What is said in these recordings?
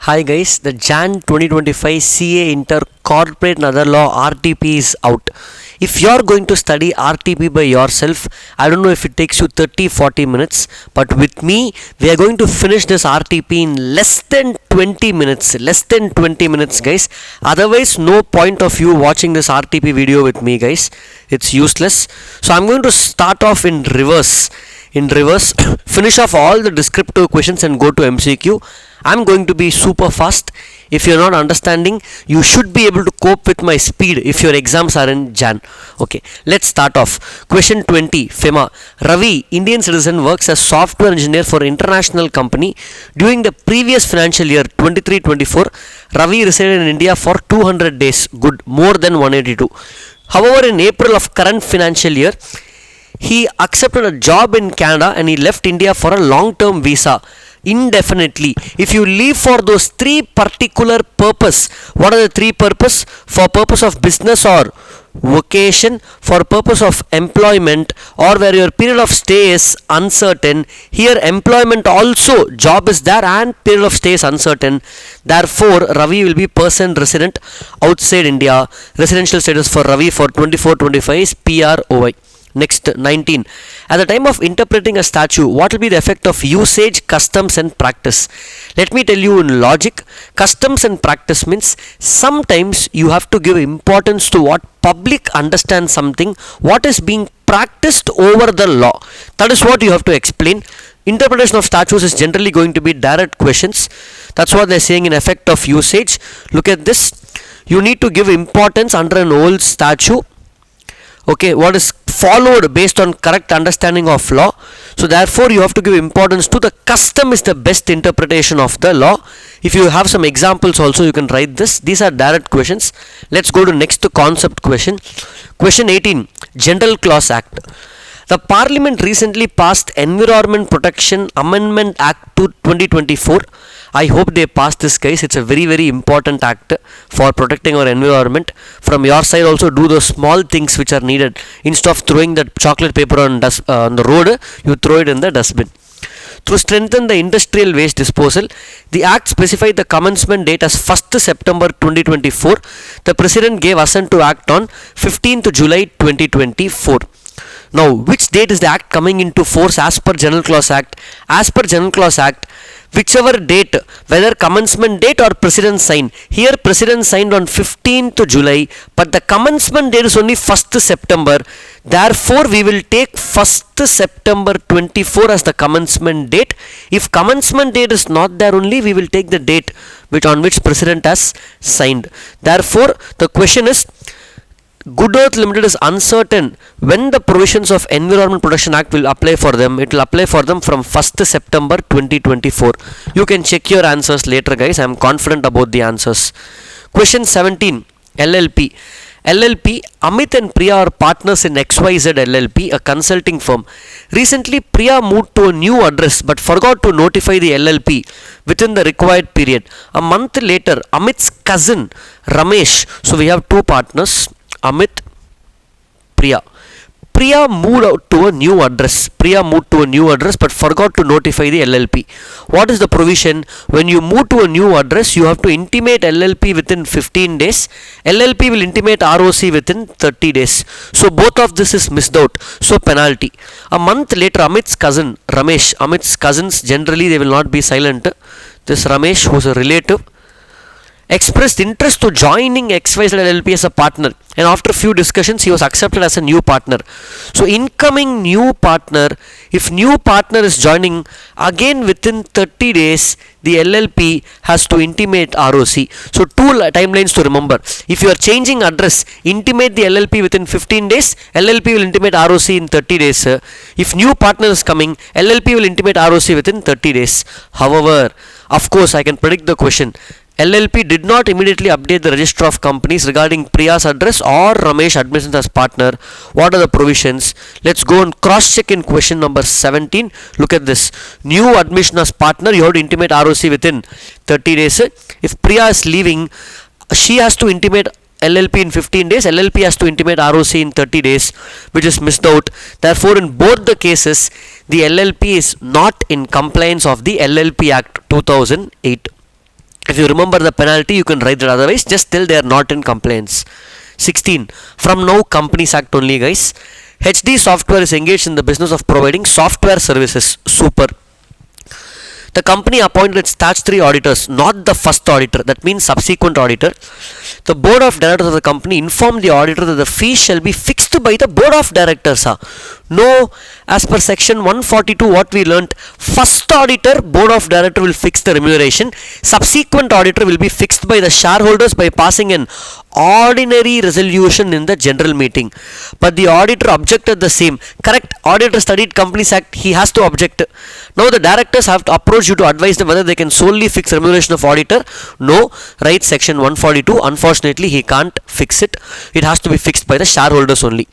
Hi guys, the Jan 2025 CA Inter Corporate and Other Law RTP is out. If you are going to study RTP by yourself, I don't know if it takes you 30-40 minutes, but with me, we are going to finish this RTP in less than 20 minutes. Less than 20 minutes, guys. Otherwise, no point of you watching this RTP video with me, guys. It's useless. So I'm going to start off in reverse. Finish off all the descriptive questions and go to MCQ. I'm going to be super fast. If you're not understanding, you should be able to cope with my speed if your exams are in Jan. Okay, let's start off. Question 20, FEMA. Ravi, Indian citizen, works as software engineer for international company. During the previous financial year 23-24, Ravi resided in India for 200 days. Good, more than 182. However, in April of current financial year, he accepted a job in Canada and he left India for a long-term visa indefinitely. If you leave for those three particular purpose, what are the three purpose? For purpose of business or vocation, for purpose of employment, or where your period of stay is uncertain. Here employment also, job is there and period of stay is uncertain. Therefore, Ravi will be person resident outside India. Residential status for Ravi for 24-25 is PROI. Next, 19. At the time of interpreting a statute, what will be the effect of usage, customs and practice? Let me tell you in logic, customs and practice means sometimes you have to give importance to what public understands something, what is being practiced over the law. That is what you have to explain. Interpretation of statutes is generally going to be direct questions. That's what they're saying in effect of usage. Look at this. You need to give importance under an old statute. Okay, what is followed based on correct understanding of law. So therefore you have to give importance to the custom is the best interpretation of the law. If you have some examples also, you can write this. These are direct questions. Let's go to next concept question. Question 18, General Clause Act. The Parliament recently passed Environment Protection Amendment Act 2024. I hope they pass this, guys. It's a very important act for protecting our environment. From your side also, do those small things which are needed. Instead of throwing that chocolate paper on the road, you throw it in the dustbin. To strengthen the industrial waste disposal, the Act specified the commencement date as 1st September 2024. The President gave assent to Act on 15th July 2024. Now, which date is the Act coming into force as per General Clause Act? As per General Clause Act, whichever date, whether commencement date or President signed. Here President signed on 15th July, but the commencement date is only 1st September. Therefore, we will take 1st September 24 as the commencement date. If commencement date is not there only, we will take the date on which President has signed. Therefore, the question is, Good Earth Limited is uncertain when the provisions of Environment Protection Act will apply for them. It will apply for them from 1st September 2024. You can check your answers later, guys. I am confident about the answers. Question 17, LLP. LLP, Amit and Priya are partners in XYZ LLP, a consulting firm. Recently, Priya moved to a new address but forgot to notify the LLP within the required period. A month later, Amit's cousin, Ramesh, so we have two partners, Amit, Priya. Priya moved out to a new address. But forgot to notify the LLP. What is the provision? When you move to a new address, you have to intimate LLP within 15 days. LLP will intimate ROC within 30 days. So both of this is missed out. So penalty. A month later, Amit's cousin, Ramesh. Amit's cousins, generally they will not be silent. This Ramesh, who is a relative, expressed interest to joining XYZ LLP as a partner, and after few discussions he was accepted as a new partner. So incoming new partner, if new partner is joining, again within 30 days the LLP has to intimate ROC. So two timelines to remember. If you are changing address, intimate the LLP within 15 days, LLP will intimate ROC in 30 days. If new partner is coming, LLP will intimate ROC within 30 days. However, of course I can predict the question. LLP did not immediately update the register of companies regarding Priya's address or Ramesh admissions as partner. What are the provisions? Let's go and cross check in question number 17. Look at this. New admission as partner, you have to intimate ROC within 30 days. If Priya is leaving, she has to intimate LLP in 15 days. LLP has to intimate ROC in 30 days, which is missed out. Therefore, in both the cases, the LLP is not in compliance of the LLP Act 2008. If If you remember the penalty, you can write it. Otherwise, just tell they are not in compliance. 16. From now, Companies Act only, guys. HD Software is engaged in the business of providing software services. Super. The company appointed its statutory auditors, not the first auditor, that means subsequent auditor. The board of directors of the company informed the auditor that the fee shall be fixed by the board of directors. No, as per section 142, what we learnt, first auditor, board of director will fix the remuneration. Subsequent auditor will be fixed by the shareholders by passing an ordinary resolution in the general meeting. But the auditor objected the same. Correct, auditor studied Companies Act, he has to object. Now the directors have to approach you to advise them whether they can solely fix remuneration of auditor. No, right, section 142, unfortunately he can't fix it. It has to be fixed by the shareholders only.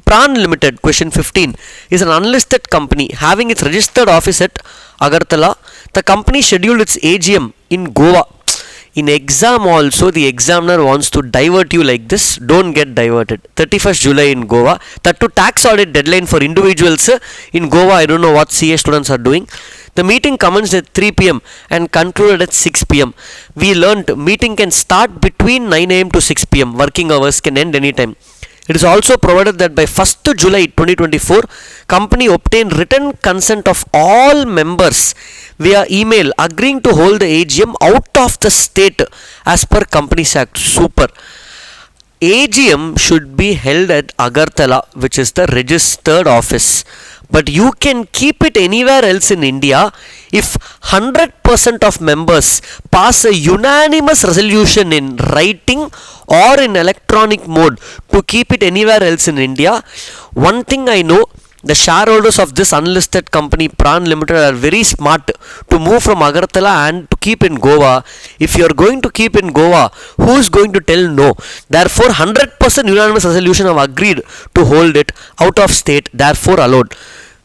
Pran Limited, question 15, is an unlisted company having its registered office at Agartala. The company scheduled its AGM in Goa. In exam also, the examiner wants to divert you like this. Don't get diverted. 31st July in Goa. That to tax audit deadline for individuals in Goa. I don't know what CA students are doing. The meeting commenced at 3 p.m. and concluded at 6 p.m. We learnt meeting can start between 9 a.m. to 6 p.m. Working hours can end anytime. It is also provided that by 1st July 2024, company obtained written consent of all members via email agreeing to hold the AGM out of the state as per Companies Act. Super. AGM should be held at Agartala, which is the registered office. But you can keep it anywhere else in India if 100% of members pass a unanimous resolution in writing or in electronic mode to keep it anywhere else in India. One thing I know, the shareholders of this unlisted company Pran Limited are very smart to move from Agartala and to keep in Goa. If you are going to keep in Goa, who is going to tell no? Therefore 100% unanimous resolution have agreed to hold it out of state, therefore allowed.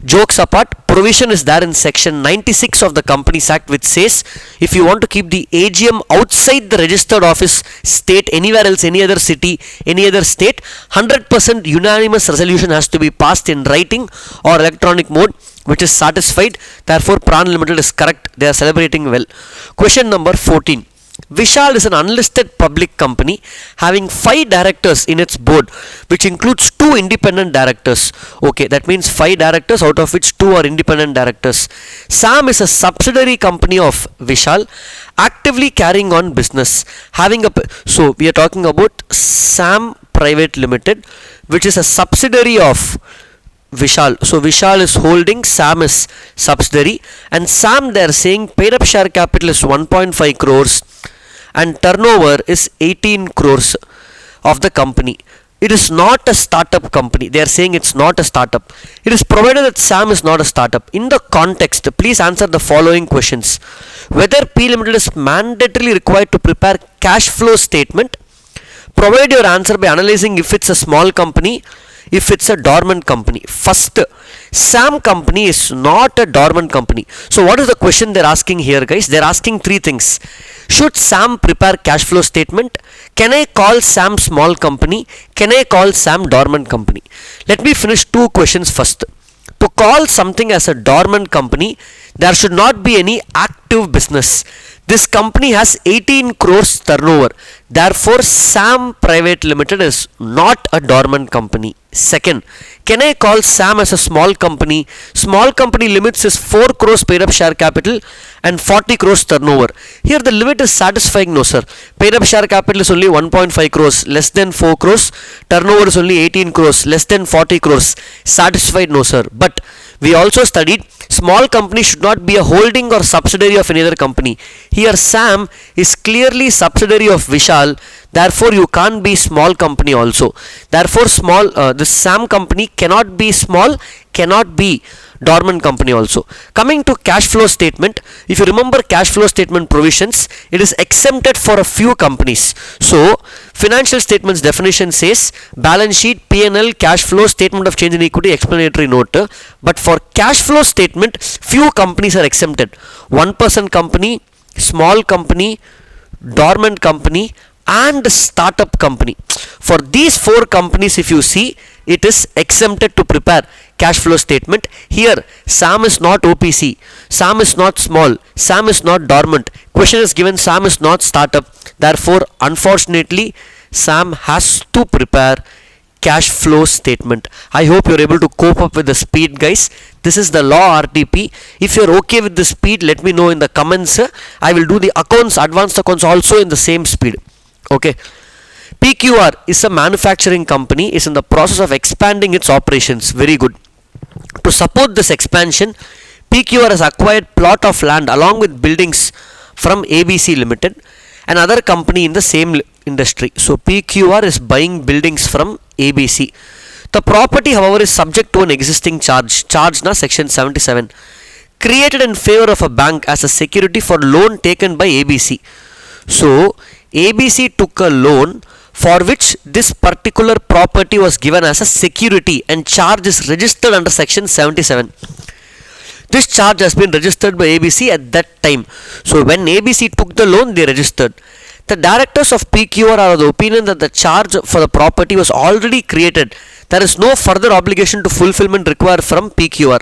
Jokes apart, provision is there in section 96 of the Companies Act, which says if you want to keep the AGM outside the registered office state, anywhere else, any other city, any other state, 100% unanimous resolution has to be passed in writing or electronic mode, which is satisfied. Therefore Pran Limited is correct. They are celebrating well. Question number 14. Vishal is an unlisted public company having 5 directors in its board, which includes 2 independent directors. Okay, that means 5 directors, out of which 2 are independent directors. Sam is a subsidiary company of Vishal, actively carrying on business. So we are talking about Sam Private Limited, which is a subsidiary of Vishal. So Vishal is holding, Sam is subsidiary, and Sam, they are saying paid up share capital is 1.5 crores and turnover is 18 crores of the company. It is not a startup company. They are saying it's not a startup. It is provided that Sam is not a startup. In the context, please answer the following questions. Whether P Limited is mandatorily required to prepare cash flow statement. Provide your answer by analyzing if it's a small company, if it's a dormant company. First, Sam company is not a dormant company. So what is the question they're asking here, guys? They're asking 3 things. Should Sam prepare cash flow statement? Can I call Sam small company? Can I call Sam dormant company? Let me finish 2 questions first. To call something as a dormant company, there should not be any active business. This company has 18 crores turnover. Therefore, Sam Private Limited is not a dormant company. Second, can I call Sam as a small company? Small company limits is 4 crores paid up share capital and 40 crores turnover. Here the limit is satisfying, no sir. Paid up share capital is only 1.5 crores, less than 4 crores. Turnover is only 18 crores, less than 40 crores. Satisfied, no sir. But we also studied small company should not be a holding or subsidiary of any other company. Here Sam is clearly subsidiary of Vishal. Therefore you can't be small company also. Therefore this Sam company cannot be small, cannot be dormant company also. Coming to cash flow statement, if you remember cash flow statement provisions, it is exempted for a few companies. So financial statements definition says balance sheet, P&L, cash flow, statement of change in equity, explanatory note. But for cash flow statement, few companies are exempted. 1% company, small company, dormant company and startup company. For these 4 companies, if you see, it is exempted to prepare cash flow statement. Here Sam is not OPC, Sam is not small, Sam is not dormant. Question is given, Sam is not startup. Therefore, unfortunately, Sam has to prepare cash flow statement. I hope you're able to cope up with the speed, guys. This is the law RTP. If you're okay with the speed, let me know in the comments. I will do the accounts, advanced accounts also in the same speed. Okay. PQR is a manufacturing company, is in the process of expanding its operations. Very good. To support this expansion, PQR has acquired plot of land along with buildings from ABC Limited, another company in the same industry. So PQR is buying buildings from ABC. The property, however, is subject to an existing charge. Charge na section 77. Created in favor of a bank as a security for loan taken by ABC. So ABC took a loan for which this particular property was given as a security, and charge is registered under section 77. This charge has been registered by ABC at that time. So when ABC took the loan, they registered. The directors of PQR are of the opinion that the charge for the property was already created. There is no further obligation to fulfillment required from PQR.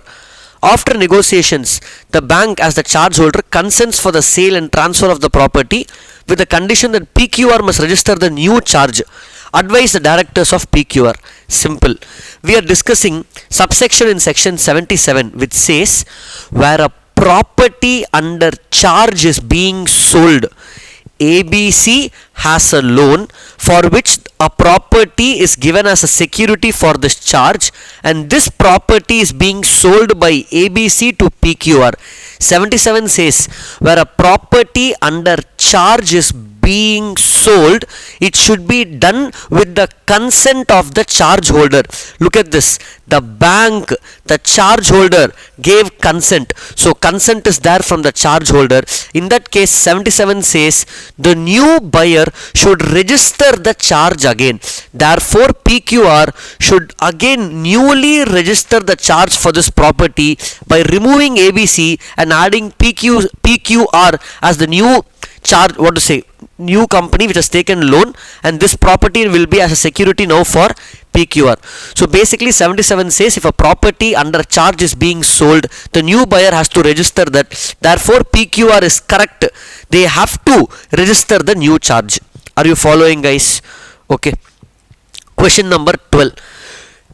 After negotiations, the bank as the charge holder consents for the sale and transfer of the property with the condition that PQR must register the new charge. Advise the directors of PQR. Simple. We are discussing subsection in section 77 which says where a property under charge is being sold, ABC has a loan for which a property is given as a security for this charge, and this property is being sold by ABC to PQR. 77 says where a property under charge is being sold, it should be done with the consent of the charge holder. Look at this. The bank, the charge holder gave consent. So consent is there from the charge holder. In that case, 77 says the new buyer should register the charge again. Therefore, PQR should again newly register the charge for this property by removing ABC and adding PQR as the new charge, new company which has taken loan, and this property will be as a security now for PQR. So basically 77 says if a property under charge is being sold, the new buyer has to register that. Therefore PQR is correct. They have to register the new charge. Are you following, guys? Okay. Question number 12.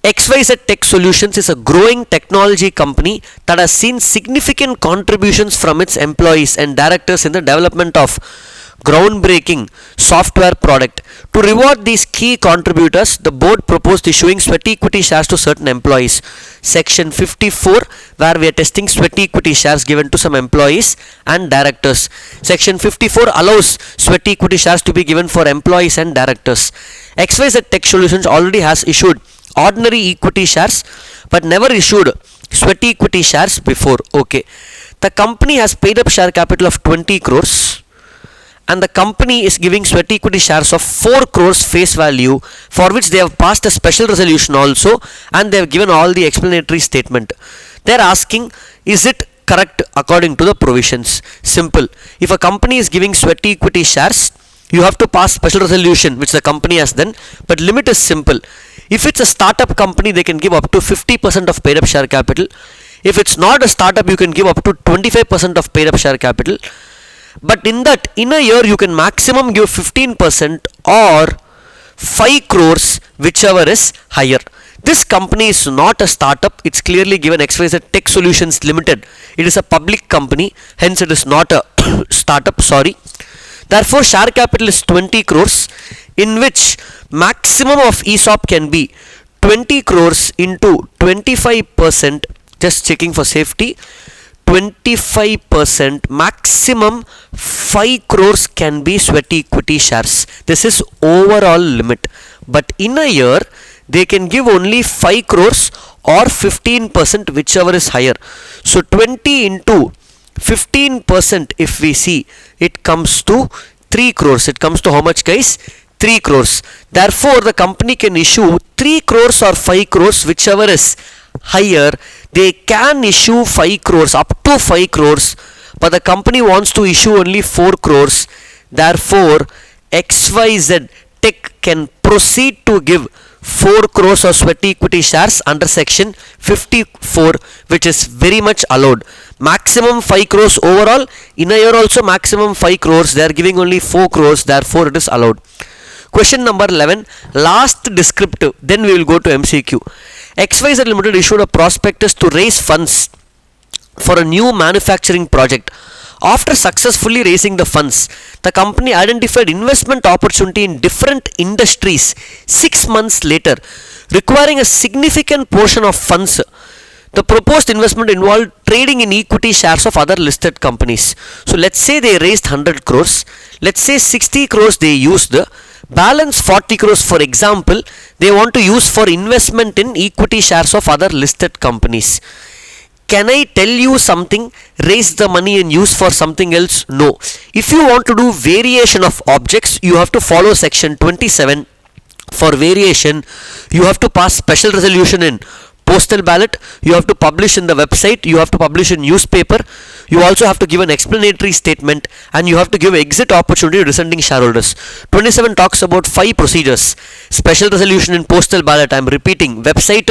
XYZ Tech Solutions is a growing technology company that has seen significant contributions from its employees and directors in the development of groundbreaking software product. To reward these key contributors, the board proposed issuing sweat equity shares to certain employees. Section 54, where we are testing sweat equity shares given to some employees and directors. Section 54 allows sweat equity shares to be given for employees and directors. XYZ Tech Solutions already has issued ordinary equity shares but never issued sweat equity shares before. Okay. The company has paid up share capital of 20 crores. And the company is giving sweat equity shares of 4 crores face value, for which they have passed a special resolution also, and they have given all the explanatory statement. They are asking, is it correct according to the provisions? Simple. If a company is giving sweat equity shares, you have to pass special resolution which the company has done, but limit is simple. If it's a startup company, they can give up to 50% of paid up share capital. If it's not a startup, you can give up to 25% of paid up share capital. But in a year you can maximum give 15% or 5 crores, whichever is higher. This company is not a startup. It's clearly given XYZ Tech Solutions Limited. It is a public company, hence it is not a startup, sorry. Therefore share capital is 20 crores, in which maximum of ESOP can be 20 crores into 25%, just checking for safety, 25%, maximum 5 crores can be sweat equity shares. This is overall limit. But in a year, they can give only 5 crores or 15%, whichever is higher. So 20 into 15%, if we see, it comes to 3 crores. It comes to how much, guys? 3 crores. Therefore, the company can issue 3 crores or 5 crores, whichever is higher. They can issue 5 crores, up to 5 crores, but the company wants to issue only 4 crores. Therefore, XYZ Tech can proceed to give 4 crores of sweat equity shares under section 54, which is very much allowed. Maximum 5 crores overall. In a year also maximum 5 crores. They are giving only 4 crores. Therefore it is allowed. Question number 11. Last descriptive. Then we will go to MCQ. XYZ Limited issued a prospectus to raise funds for a new manufacturing project. After successfully raising the funds, the company identified investment opportunity in different industries 6 months later, requiring a significant portion of funds. The proposed investment involved trading in equity shares of other listed companies. So let's say they raised 100 crores. Let's say 60 crores they used. Balance 40 crores, for example, they want to use for investment in equity shares of other listed companies. Can I tell you something? Raise the money and use for something else? No. If you want to do variation of objects, you have to follow section 27. For variation, you have to pass special resolution in postal ballot, you have to publish in the website, you have to publish in newspaper, you also have to give an explanatory statement, and you have to give exit opportunity to dissenting shareholders. 27 talks about 5 procedures. Special resolution in postal ballot, I am repeating, website,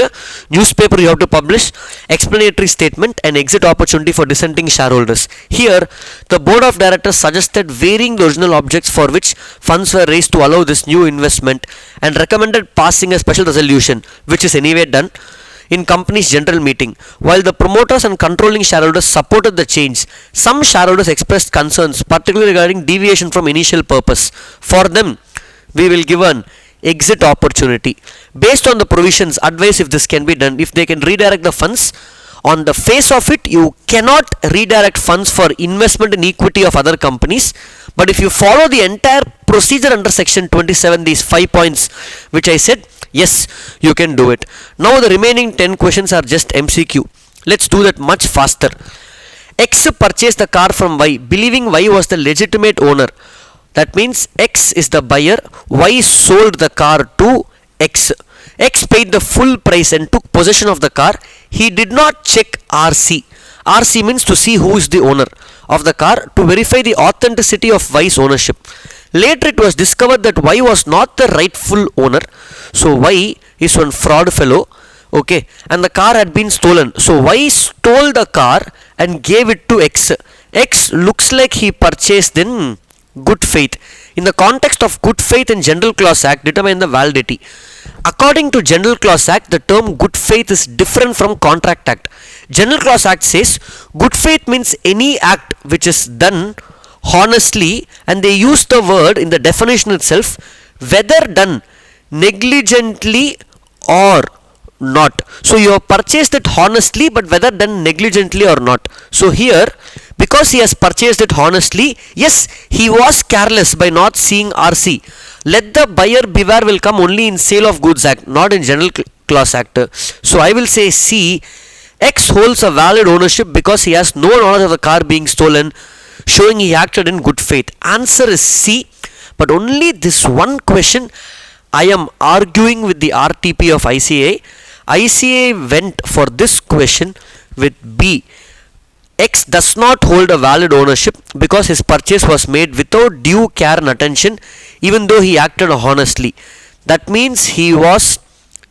newspaper you have to publish, explanatory statement, and exit opportunity for dissenting shareholders. Here, the board of directors suggested varying the original objects for which funds were raised to allow this new investment and recommended passing a special resolution, which is anyway done in company's general meeting. While the promoters and controlling shareholders supported the change, some shareholders expressed concerns, particularly regarding deviation from initial purpose. For them, we will give an exit opportunity. Based on the provisions, advise if this can be done. If they can redirect the funds, on the face of it, you cannot redirect funds for investment in equity of other companies. But if you follow the entire procedure under section 27, these 5 points which I said, yes, you can do it. Now the remaining 10 questions are just MCQ. Let's do that much faster. X purchased the car from Y, believing Y was the legitimate owner. That means X is the buyer, Y sold the car to X. X paid the full price and took possession of the car. He did not check RC. RC means to see who is the owner of the car, to verify the authenticity of Y's ownership. Later it was discovered that Y was not the rightful owner. So Y is one fraud fellow, okay, and the car had been stolen. So Y stole the car and gave it to X. X looks like he purchased in good faith. In the context of good faith and General Clause Act, determine the validity. According to General Clause Act, the term good faith is different from Contract Act. General Clause Act says good faith means any act which is done honestly, and they use the word in the definition itself, whether done negligently or not. So you have purchased it honestly, but whether done negligently or not. So here, because he has purchased it honestly, yes, he was careless by not seeing RC. Let the buyer beware will come only in Sale of Goods Act, not in General Clause Act. So I will say C. X holds a valid ownership because he has no knowledge of the car being stolen, showing he acted in good faith. Answer is C. But only this one question I am arguing with the RTP of ICA. ICA went for this question with B. X does not hold a valid ownership because his purchase was made without due care and attention, even though he acted honestly. That means he was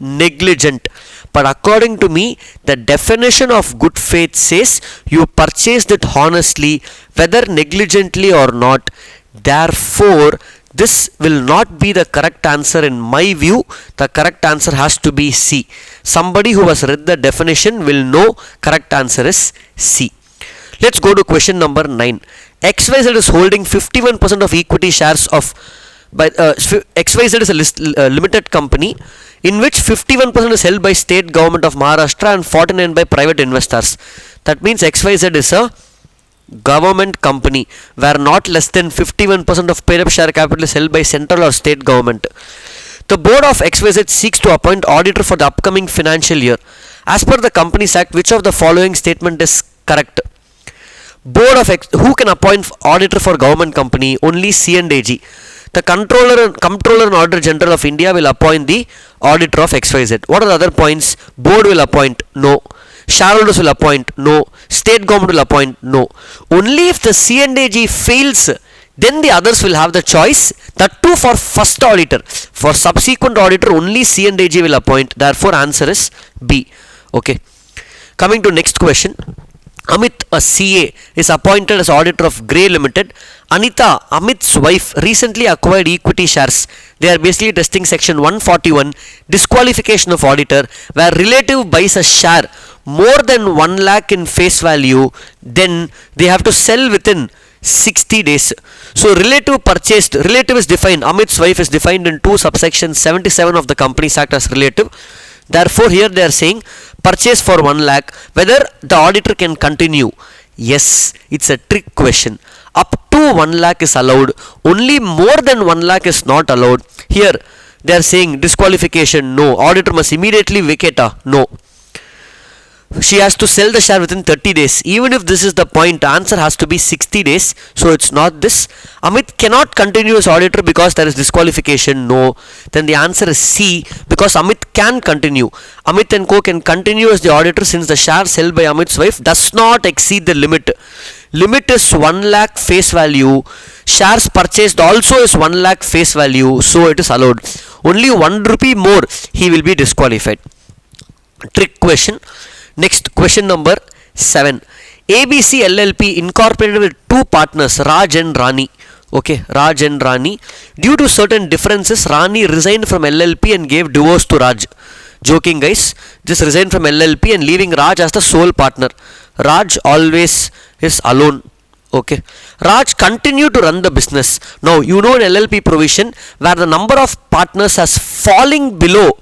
negligent. But according to me, the definition of good faith says you purchased it honestly, whether negligently or not. Therefore, this will not be the correct answer in my view. The correct answer has to be C. Somebody who has read the definition will know correct answer is C. Let's go to question number 9. XYZ is holding 51% of equity shares of XYZ is a limited company in which 51% is held by state government of Maharashtra and 49% by private investors. That means XYZ is a government company where not less than 51% of paid up share capital is held by central or state government. The board of XYZ seeks to appoint auditor for the upcoming financial year. As per the Companies Act, which of the following statement is correct? Board of who can appoint auditor for government company? Only C and AG. The Comptroller and Auditor General of India will appoint the auditor of XYZ. What are the other points? Board will appoint? No. Shareholders will appoint? No. State government will appoint? No. Only if the C and AG fails, then the others will have the choice. That too for first auditor. For subsequent auditor, only C and AG will appoint. Therefore, answer is B. Okay. Coming to next question. Amit, a CA, is appointed as auditor of Grey Limited. Anita, Amit's wife, recently acquired equity shares. They are basically testing section 141, disqualification of auditor, where relative buys a share more than 1 lakh in face value, then they have to sell within 60 days. So relative purchased, relative is defined, Amit's wife is defined in 2 subsection 77 of the Companies Act as relative. Therefore, here they are saying purchase for 1 lakh, whether the auditor can continue. Yes, it's a trick question. Up to 1 lakh is allowed, only more than 1 lakh is not allowed. Here they are saying disqualification, no. Auditor must immediately vacate, no. She has to sell the share within 30 days. Even if this is the point, answer has to be 60 days. So it's not this. Amit cannot continue as auditor because there is disqualification. No. Then the answer is C, because Amit can continue. Amit and Co can continue as the auditor since the shares held by Amit's wife does not exceed the limit. Limit is 1 lakh face value. Shares purchased also is 1 lakh face value. So it is allowed. Only 1 rupee more, he will be disqualified. Trick question. Next, question number 7. ABC LLP incorporated with 2 partners, Raj and Rani. Okay, Raj and Rani. Due to certain differences, Rani resigned from LLP and gave divorce to Raj. Joking, guys. Just resigned from LLP and leaving Raj as the sole partner. Raj always is alone. Okay. Raj continued to run the business. Now, you know an LLP provision where the number of partners has falling below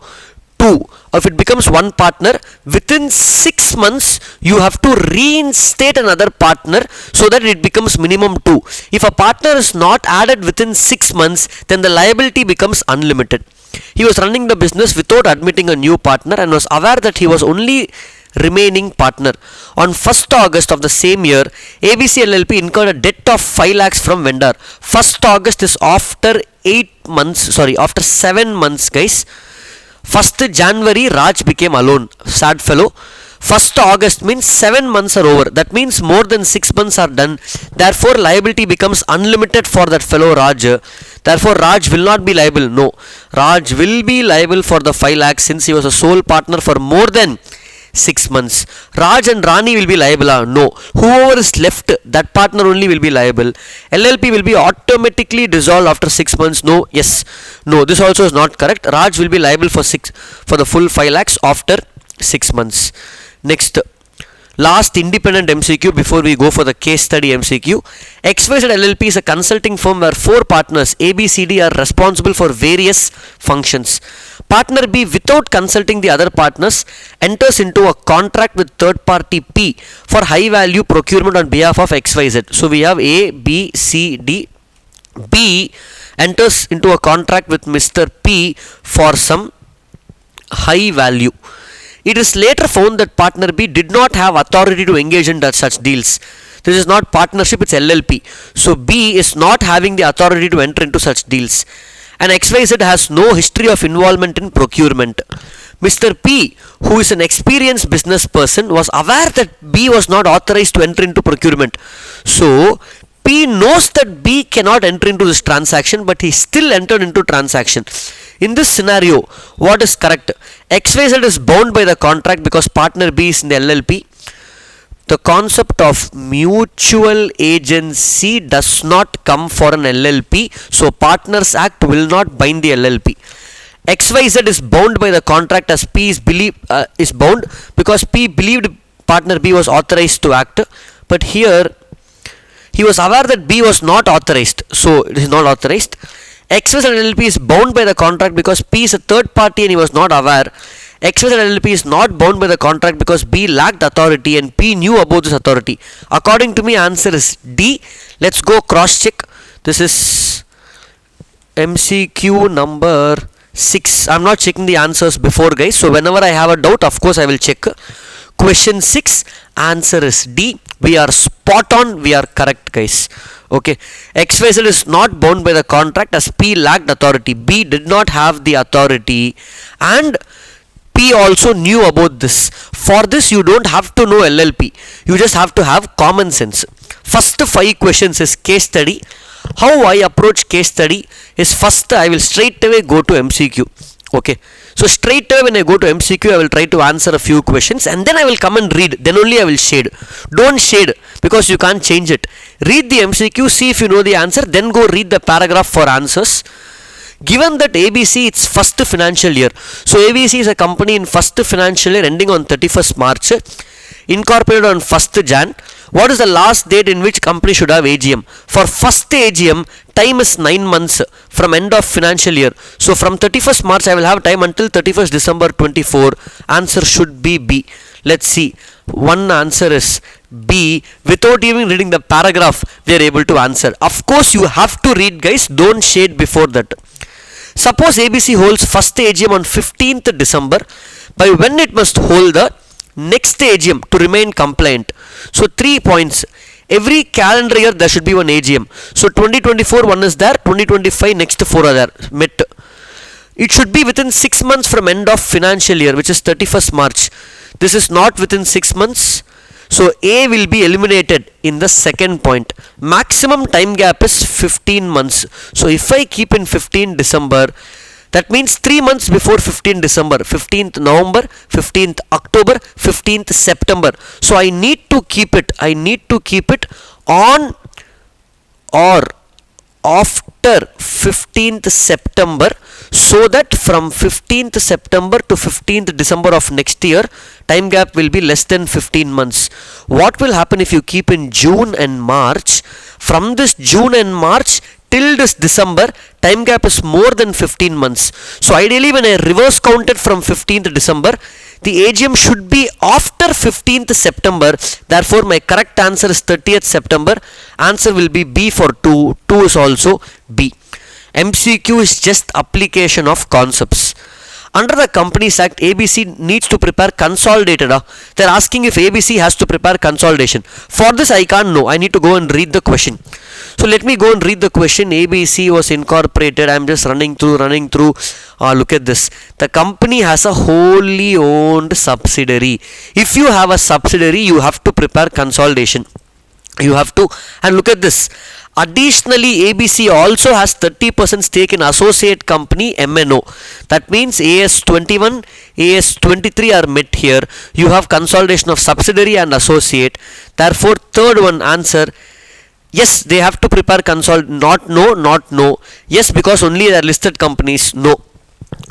2. If it becomes 1 partner, within 6 months you have to reinstate another partner so that it becomes minimum 2. If a partner is not added within 6 months, then the liability becomes unlimited. He was running the business without admitting a new partner and was aware that he was only remaining partner. On 1st August of the same year, ABC LLP incurred a debt of 5 lakhs from vendor. 1st August is after 7 months, guys. 1st January, Raj became alone. Sad fellow. 1st August means 7 months are over. That means more than 6 months are done. Therefore, liability becomes unlimited for that fellow Raj. Therefore, Raj will not be liable. No. Raj will be liable for the 5 lakhs since he was a sole partner for more than 6 months. Raj and Rani will be liable. No. Whoever is left, that partner only will be liable. LLP will be automatically dissolved after 6 months. No. Yes. No. This also is not correct. Raj will be liable for the full 5 lakhs after 6 months. Next, last independent MCQ before we go for the case study MCQ. XYZ LLP is a consulting firm where 4 partners A, B, C, D are responsible for various functions. Partner B, without consulting the other partners, enters into a contract with third party P for high value procurement on behalf of XYZ. So we have A, B, C, D. B enters into a contract with Mr. P for some high value. It is later found that partner B did not have authority to engage in such deals. This is not partnership, it's LLP. So B is not having the authority to enter into such deals. And XYZ has no history of involvement in procurement. Mr. P, who is an experienced business person, was aware that B was not authorized to enter into procurement. So P knows that B cannot enter into this transaction, but he still entered into transaction. In this scenario, what is correct? XYZ is bound by the contract because partner B is in the LLP. The concept of mutual agency does not come for an LLP. So Partners Act will not bind the LLP. XYZ is bound by the contract as P is bound because P believed partner B was authorized to act. But here he was aware that B was not authorized. So it is not authorized. XYZ LLP is bound by the contract because P is a third party and he was not aware. XYZ LLP is not bound by the contract because B lacked authority and P knew about this authority. According to me, answer is D. Let's go cross check. This is MCQ number 6. I'm not checking the answers before, guys. So whenever I have a doubt, of course I will check. Question 6, answer is D. We are spot on. We are correct, guys. Okay. XYZ is not bound by the contract as P lacked authority. B did not have the authority and P also knew about this. For this, you don't have to know LLP. You just have to have common sense. First 5 questions is case study. How I approach case study is first I will straight away go to MCQ. Okay. So straight away when I go to MCQ, I will try to answer a few questions and then I will come and read. Then only I will shade. Don't shade because you can't change it. Read the MCQ, see if you know the answer, then go read the paragraph for answers. Given that ABC it's first financial year, so ABC is a company in first financial year ending on 31st March, incorporated on 1st Jan. What is the last date in which company should have AGM? For first AGM, time is 9 months from end of financial year. So from 31st March I will have time until 31st December 24. Answer should be B. Let's see. One answer is B. Without even reading the paragraph, they are able to answer. Of course, you have to read, guys. Don't shade before that. Suppose ABC holds first AGM on 15th December. By when it must hold the next AGM to remain compliant? So 3 points. Every calendar year there should be one AGM. So 2024 one is there. 2025 next 4 are there. Met. It should be within 6 months from end of financial year, which is 31st March. This is not within 6 months. So A will be eliminated in the second point. Maximum time gap is 15 months. So if I keep in 15 December, that means 3 months before 15 December, 15th November, 15th October, 15th September. So I need to keep it. I need to keep it on or after 15th September, so that from 15th September to 15th December of next year, time gap will be less than 15 months. What will happen if you keep in June and March? From this June and March till this December, time gap is more than 15 months. So ideally when I reverse counted from 15th December, the AGM should be after 15th September. Therefore my correct answer is 30th September. Answer will be B for 2. 2 is also B. MCQ is just application of concepts. Under the Companies Act, ABC needs to prepare consolidated. They are asking if ABC has to prepare consolidation. For this I can't know. I need to go and read the question. So let me go and read the question. ABC was incorporated. I am just running through. Look at this. The company has a wholly owned subsidiary. If you have a subsidiary, you have to prepare consolidation. You have to, and look at this. Additionally, ABC also has 30% stake in associate company MNO. That means AS21, AS23 are met here. You have consolidation of subsidiary and associate. Therefore, third one answer, yes, they have to prepare not no. Yes, because only they are listed companies. No.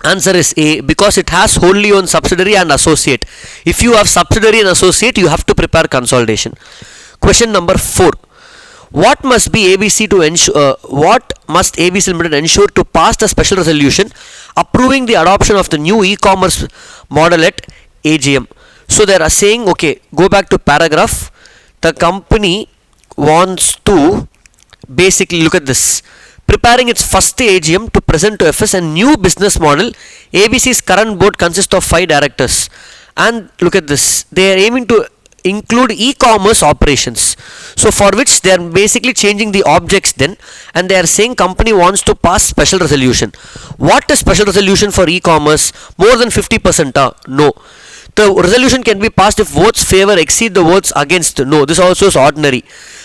Answer is A, because it has wholly owned subsidiary and associate. If you have subsidiary and associate, you have to prepare consolidation. Question number 4. What must ABC Limited ensure to pass the special resolution approving the adoption of the new e-commerce model at AGM? So they are saying, okay, go back to paragraph. The company wants to basically, look at this, preparing its first AGM to present to FS a new business model. ABC's current board consists of 5 directors, and look at this, they are aiming to include e-commerce operations, so for which they are basically changing the objects then, and they are saying company wants to pass special resolution. What is special resolution for e-commerce? More than 50%? No. The resolution can be passed if votes favor exceed the votes against. No. This also is ordinary.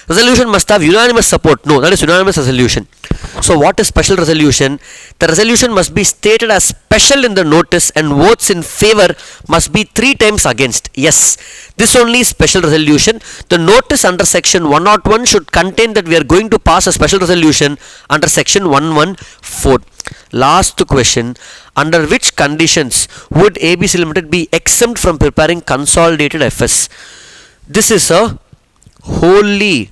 Resolution must have unanimous support. No, that is unanimous resolution. So what is special resolution? The resolution must be stated as special in the notice and votes in favor must be 3 times against. Yes, this only is special resolution. The notice under section 101 should contain that we are going to pass a special resolution under section 114. Last question. Under which conditions would ABC Limited be exempt from preparing consolidated FS? This is a wholly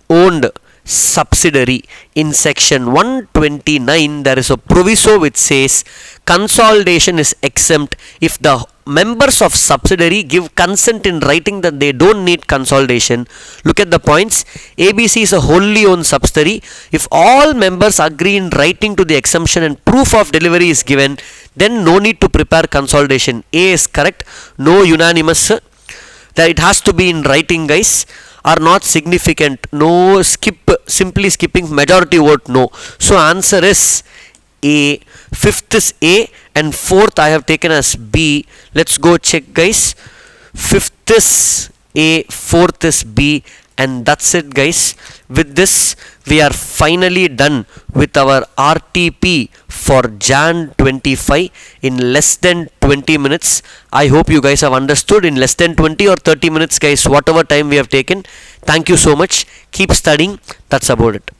owned subsidiary. In section 129 there is a proviso which says consolidation is exempt if the members of subsidiary give consent in writing that they don't need consolidation. Look at the points. ABC is a wholly owned subsidiary. If all members agree in writing to the exemption and proof of delivery is given, then no need to prepare consolidation. A is correct. No unanimous. That it has to be in writing, guys. Are not significant. No, simply skipping majority vote. No. So answer is A. 5th is A and 4th I have taken as B. Let's go check, guys. 5th is A, 4th is B, and that's it, guys. With this we are finally done with our RTP for Jan 25 in less than 20 minutes. I hope you guys have understood in less than 20 or 30 minutes, guys, whatever time we have taken. Thank you so much. Keep studying. That's about it.